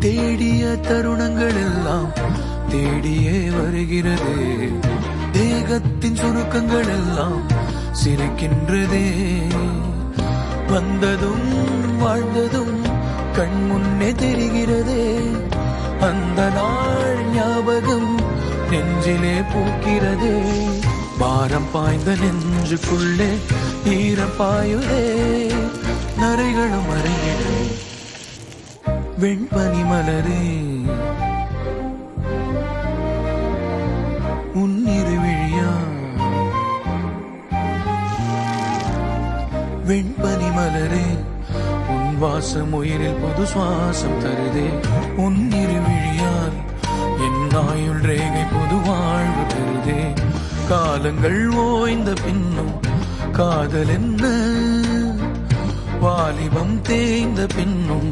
தேடிய தருணங்கள் எல்லாம் தேடியே வருகிறது. தேகத்தின் சுருக்கங்கள் எல்லாம் சிரிக்கின்றதே. வந்ததும் வாழ்ந்ததும் கண் முன்னே தெரிகிறதே. அந்த நாள் ஞாபகம் நெஞ்சிலே பூக்கிறதே. பாரம் பாய்ந்த நெஞ்சுக்குள்ளே ஈரம் பாயுதே. நரைகளும் மறைகிறது. வெண்பனி மலரே உன்னிரு விழியா. வெண்பனி மலரே உன் வாசம் உயிரில் புது சுவாசம் தருதே. உன்னிரு விழியால் என் ஆயுள் ரேகை புது வாழ்வு தருதே. காலங்கள் ஓய்ந்த பின்னும் காதல் என்ன, வாலிபம் தேய்ந்த பின்னும்